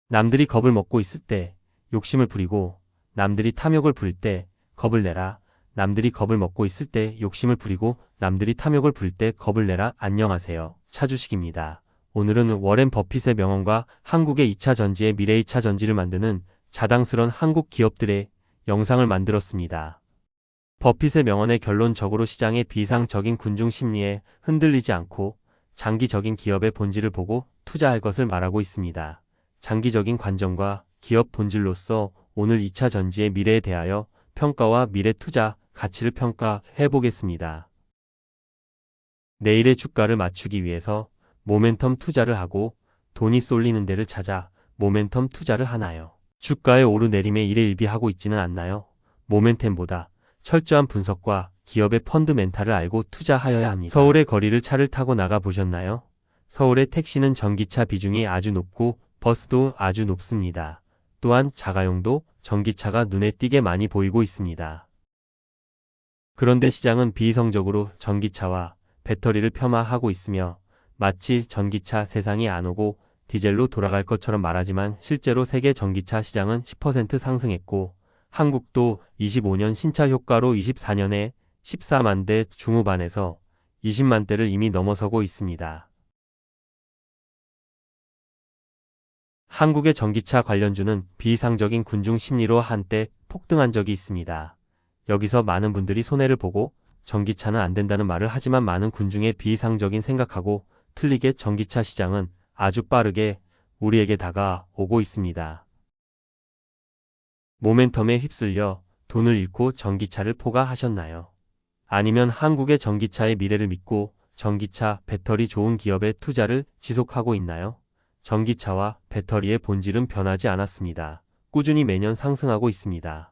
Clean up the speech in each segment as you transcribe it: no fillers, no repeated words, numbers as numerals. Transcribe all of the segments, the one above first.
남들이 겁을 먹고 있을 때 욕심을 부리고 남들이 탐욕을 부릴 때 겁을 내라. 남들이 겁을 먹고 있을 때 욕심을 부리고 남들이 탐욕을 부릴 때 겁을 내라. 안녕하세요. 차주식입니다. 오늘은 워렌 버핏의 명언과 한국의 2차 전지의 미래 2차 전지를 만드는 자당스런 한국 기업들의 영상을 만들었습니다. 버핏의 명언의 결론적으로 시장의 비상적인 군중 심리에 흔들리지 않고 장기적인 기업의 본질을 보고 투자할 것을 말하고 있습니다. 장기적인 관점과 기업 본질로서 오늘 2차 전지의 미래에 대하여 평가와 미래 투자 가치를 평가해 보겠습니다. 내일의 주가를 맞추기 위해서 모멘텀 투자를 하고 돈이 쏠리는 데를 찾아 모멘텀 투자를 하나요? 주가의 오르내림에 일희일비하고 있지는 않나요? 모멘텀보다 철저한 분석과 기업의 펀드멘탈을 알고 투자하여야 합니다. 서울의 거리를 차를 타고 나가 보셨나요? 서울의 택시는 전기차 비중이 아주 높고 버스도 아주 높습니다. 또한 자가용도 전기차가 눈에 띄게 많이 보이고 있습니다. 그런데 시장은 비이성적으로 전기차와 배터리를 폄하하고 있으며 마치 전기차 세상이 안 오고 디젤로 돌아갈 것처럼 말하지만 실제로 세계 전기차 시장은 10% 상승했고 한국도 25년 신차 효과로 24년에 14만 대 중후반에서 20만 대를 이미 넘어서고 있습니다. 한국의 전기차 관련주는 비이상적인 군중 심리로 한때 폭등한 적이 있습니다. 여기서 많은 분들이 손해를 보고 전기차는 안 된다는 말을 하지만 많은 군중의 비이상적인 생각하고 틀리게 전기차 시장은 아주 빠르게 우리에게 다가오고 있습니다. 모멘텀에 휩쓸려 돈을 잃고 전기차를 포가하셨나요? 아니면 한국의 전기차의 미래를 믿고 전기차, 배터리 좋은 기업에 투자를 지속하고 있나요? 전기차와 배터리의 본질은 변하지 않았습니다. 꾸준히 매년 상승하고 있습니다.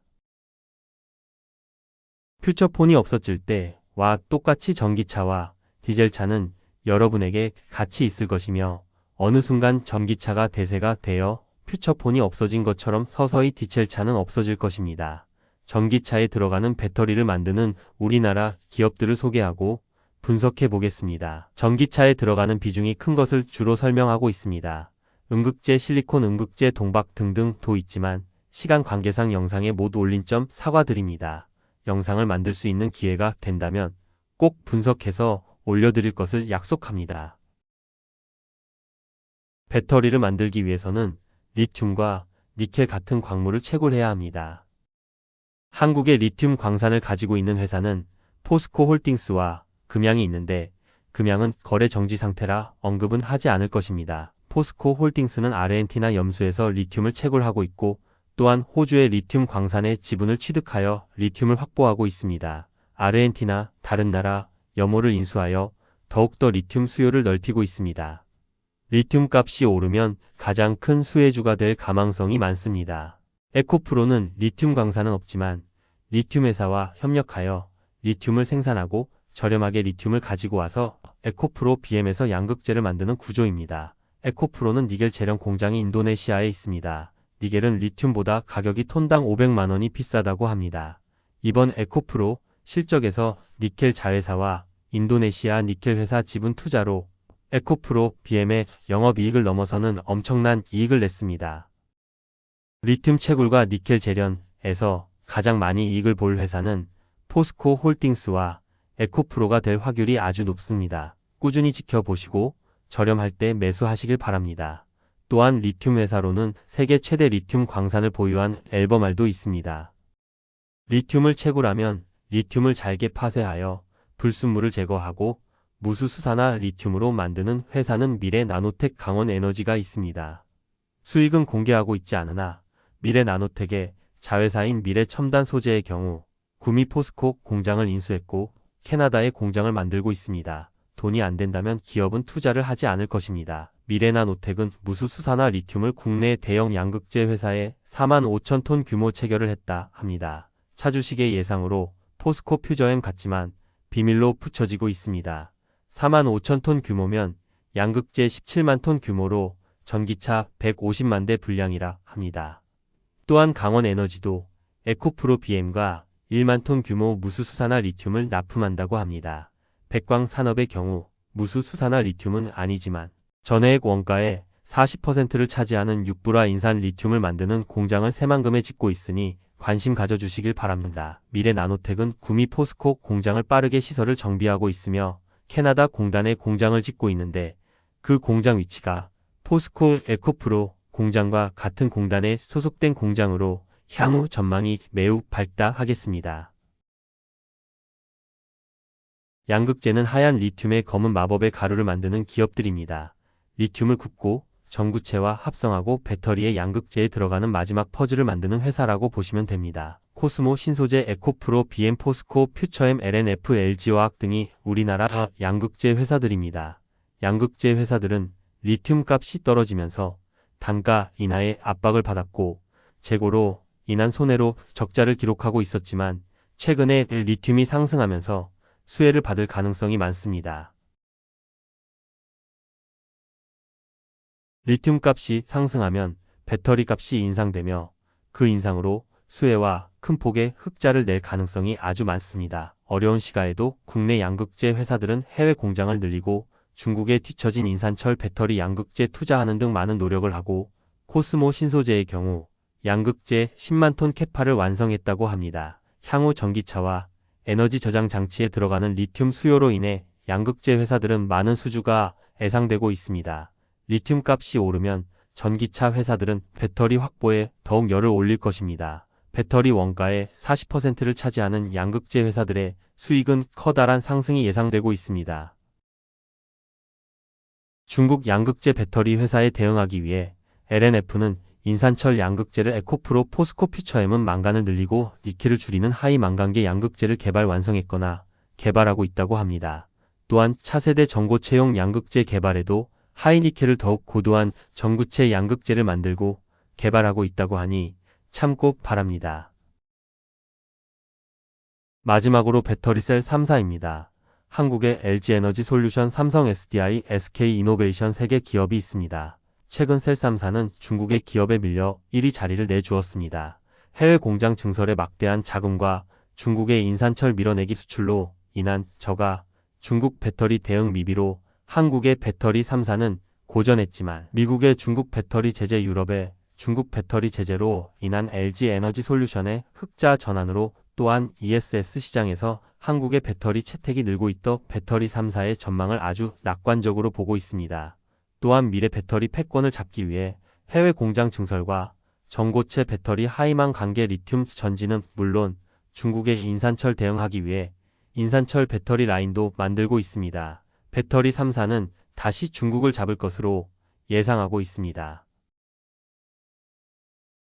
퓨처폰이 없어질 때와 똑같이 전기차와 디젤차는 여러분에게 가치 있을 것이며 어느 순간 전기차가 대세가 되어 퓨처폰이 없어진 것처럼 서서히 디젤차는 없어질 것입니다. 전기차에 들어가는 배터리를 만드는 우리나라 기업들을 소개하고 분석해 보겠습니다. 전기차에 들어가는 비중이 큰 것을 주로 설명하고 있습니다. 음극재, 실리콘, 음극재, 동박 등등도 있지만 시간 관계상 영상에 못 올린 점 사과드립니다. 영상을 만들 수 있는 기회가 된다면 꼭 분석해서 올려드릴 것을 약속합니다. 배터리를 만들기 위해서는 리튬과 니켈 같은 광물을 채굴해야 합니다. 한국의 리튬 광산을 가지고 있는 회사는 포스코 홀딩스와 금양이 있는데 금양은 거래 정지 상태라 언급은 하지 않을 것입니다. 포스코 홀딩스는 아르헨티나 염수에서 리튬을 채굴하고 있고 또한 호주의 리튬 광산의 지분을 취득하여 리튬을 확보하고 있습니다. 아르헨티나, 다른 나라, 염호를 인수하여 더욱더 리튬 수요를 넓히고 있습니다. 리튬 값이 오르면 가장 큰 수혜주가 될 가망성이 많습니다. 에코프로는 리튬 광산은 없지만 리튬 회사와 협력하여 리튬을 생산하고 저렴하게 리튬을 가지고 와서 에코프로 BM에서 양극재를 만드는 구조입니다. 에코프로는 니켈 재련 공장이 인도네시아에 있습니다. 니켈은 리튬보다 가격이 톤당 500만 원이 비싸다고 합니다. 이번 에코프로 실적에서 니켈 자회사와 인도네시아 니켈 회사 지분 투자로 에코프로 BM의 영업이익을 넘어서는 엄청난 이익을 냈습니다. 리튬 채굴과 니켈 재련에서 가장 많이 이익을 볼 회사는 포스코 홀딩스와 에코프로가 될 확률이 아주 높습니다. 꾸준히 지켜보시고 저렴할 때 매수하시길 바랍니다. 또한 리튬 회사로는 세계 최대 리튬 광산을 보유한 엘버말도 있습니다. 리튬을 채굴하면 리튬을 잘게 파쇄하여 불순물을 제거하고 무수수산화 리튬으로 만드는 회사는 미래 나노텍 강원에너지가 있습니다. 수익은 공개하고 있지 않으나 미래 나노텍의 자회사인 미래 첨단 소재의 경우 구미 포스코 공장을 인수했고 캐나다에 공장을 만들고 있습니다. 돈이 안 된다면 기업은 투자를 하지 않을 것입니다. 미래 나노텍은 무수수산화 리튬을 국내 대형 양극재 회사에 4만 5천 톤 규모 체결을 했다 합니다. 차주식의 예상으로 포스코 퓨저엠 같지만 비밀로 붙여지고 있습니다. 4만 5천 톤 규모면 양극재 17만 톤 규모로 전기차 150만 대 분량이라 합니다. 또한 강원에너지도 에코프로 BM과 1만 톤 규모 무수수산화 리튬을 납품한다고 합니다. 백광산업의 경우 무수수산화 리튬은 아니지만 전해액 원가에 40%를 차지하는 육부라 인산 리튬을 만드는 공장을 새만금에 짓고 있으니 관심 가져주시길 바랍니다. 미래 나노텍은 구미 포스코 공장을 빠르게 시설을 정비하고 있으며 캐나다 공단에 공장을 짓고 있는데 그 공장 위치가 포스코 에코프로 공장과 같은 공단에 소속된 공장으로 향후 전망이 매우 밝다하겠습니다. 양극재는 하얀 리튬의 검은 마법의 가루를 만드는 기업들입니다. 리튬을 굽고 전구체와 합성하고 배터리의 양극재에 들어가는 마지막 퍼즐을 만드는 회사라고 보시면 됩니다. 코스모, 신소재, 에코프로, BM, 포스코, 퓨처엠, LNF, LG화학 등이 우리나라 양극재 회사들입니다. 양극재 회사들은 리튬 값이 떨어지면서 단가 인하에 압박을 받았고 재고로 인한 손해로 적자를 기록하고 있었지만 최근에 리튬이 상승하면서 수혜를 받을 가능성이 많습니다. 리튬 값이 상승하면 배터리 값이 인상되며 그 인상으로 수혜와 큰 폭의 흑자를 낼 가능성이 아주 많습니다. 어려운 시가에도 국내 양극재 회사들은 해외 공장을 늘리고 중국에 뒤처진 인산철 배터리 양극재 투자하는 등 많은 노력을 하고 코스모 신소재의 경우 양극재 10만 톤 캐파를 완성했다고 합니다. 향후 전기차와 에너지 저장 장치에 들어가는 리튬 수요로 인해 양극재 회사들은 많은 수주가 예상되고 있습니다. 리튬 값이 오르면 전기차 회사들은 배터리 확보에 더욱 열을 올릴 것입니다. 배터리 원가의 40%를 차지하는 양극재 회사들의 수익은 커다란 상승이 예상되고 있습니다. 중국 양극재 배터리 회사에 대응하기 위해 LNF는 인산철 양극재를 에코프로, 포스코, 퓨처엠은 망간을 늘리고 니켈을 줄이는 하이 망간계 양극재를 개발 완성했거나 개발하고 있다고 합니다. 또한 차세대 전고체용 양극재 개발에도 하이니켈을 더욱 고도한 전구체 양극재를 만들고 개발하고 있다고 하니 참고 바랍니다. 마지막으로 배터리셀 3사입니다. 한국의 LG에너지솔루션, 삼성 SDI, SK이노베이션 3개 기업이 있습니다. 최근 셀 3사는 중국의 기업에 밀려 1위 자리를 내주었습니다. 해외 공장 증설에 막대한 자금과 중국의 인산철 밀어내기 수출로 인한 저가, 중국 배터리 대응 미비로 한국의 배터리 3사는 고전했지만 미국의 중국 배터리 제재, 유럽의 중국 배터리 제재로 인한 LG에너지솔루션의 흑자 전환으로 또한 ESS 시장에서 한국의 배터리 채택이 늘고 있어 배터리 3사의 전망을 아주 낙관적으로 보고 있습니다. 또한 미래 배터리 패권을 잡기 위해 해외 공장 증설과 전고체 배터리 하이망 관계 리튬 전지는 물론 중국의 인산철 대응하기 위해 인산철 배터리 라인도 만들고 있습니다. 배터리 3사는 다시 중국을 잡을 것으로 예상하고 있습니다.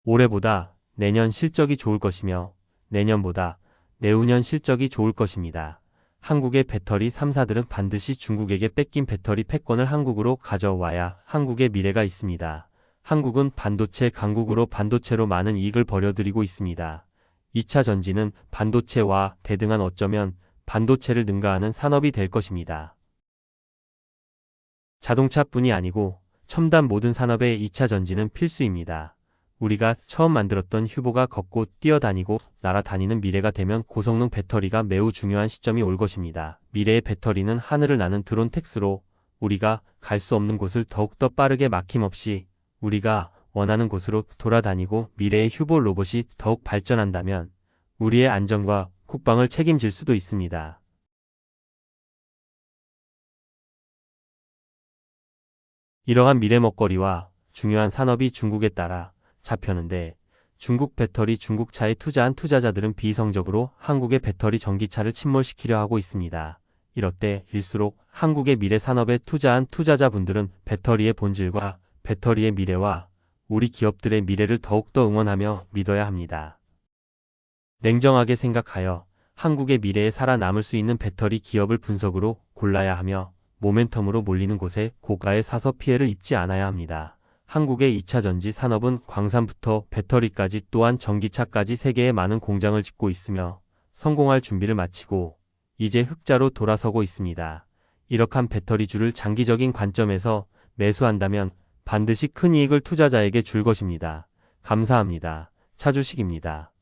올해보다 내년 실적이 좋을 것이며 내년보다 내후년 실적이 좋을 것입니다. 한국의 배터리 3사들은 반드시 중국에게 뺏긴 배터리 패권을 한국으로 가져와야 한국의 미래가 있습니다. 한국은 반도체 강국으로 반도체로 많은 이익을 벌여들이고 있습니다. 2차 전지는 반도체와 대등한 어쩌면 반도체를 능가하는 산업이 될 것입니다. 자동차뿐이 아니고 첨단 모든 산업의 2차 전지는 필수입니다. 우리가 처음 만들었던 휴보가 걷고 뛰어다니고 날아다니는 미래가 되면 고성능 배터리가 매우 중요한 시점이 올 것입니다. 미래의 배터리는 하늘을 나는 드론 택스로 우리가 갈 수 없는 곳을 더욱더 빠르게 막힘없이 우리가 원하는 곳으로 돌아다니고 미래의 휴보 로봇이 더욱 발전한다면 우리의 안전과 국방을 책임질 수도 있습니다. 이러한 미래 먹거리와 중요한 산업이 중국에 따라 잡혔는데 중국 배터리 중국차에 투자한 투자자들은 비이성적으로 한국의 배터리 전기차를 침몰시키려 하고 있습니다. 이럴 때일수록 한국의 미래 산업에 투자한 투자자분들은 배터리의 본질과 배터리의 미래와 우리 기업들의 미래를 더욱더 응원하며 믿어야 합니다. 냉정하게 생각하여 한국의 미래에 살아남을 수 있는 배터리 기업을 분석으로 골라야 하며 모멘텀으로 몰리는 곳에 고가에 사서 피해를 입지 않아야 합니다. 한국의 2차 전지 산업은 광산부터 배터리까지 또한 전기차까지 세계에 많은 공장을 짓고 있으며 성공할 준비를 마치고 이제 흑자로 돌아서고 있습니다. 이러한 배터리주를 장기적인 관점에서 매수한다면 반드시 큰 이익을 투자자에게 줄 것입니다. 감사합니다. 차주식입니다.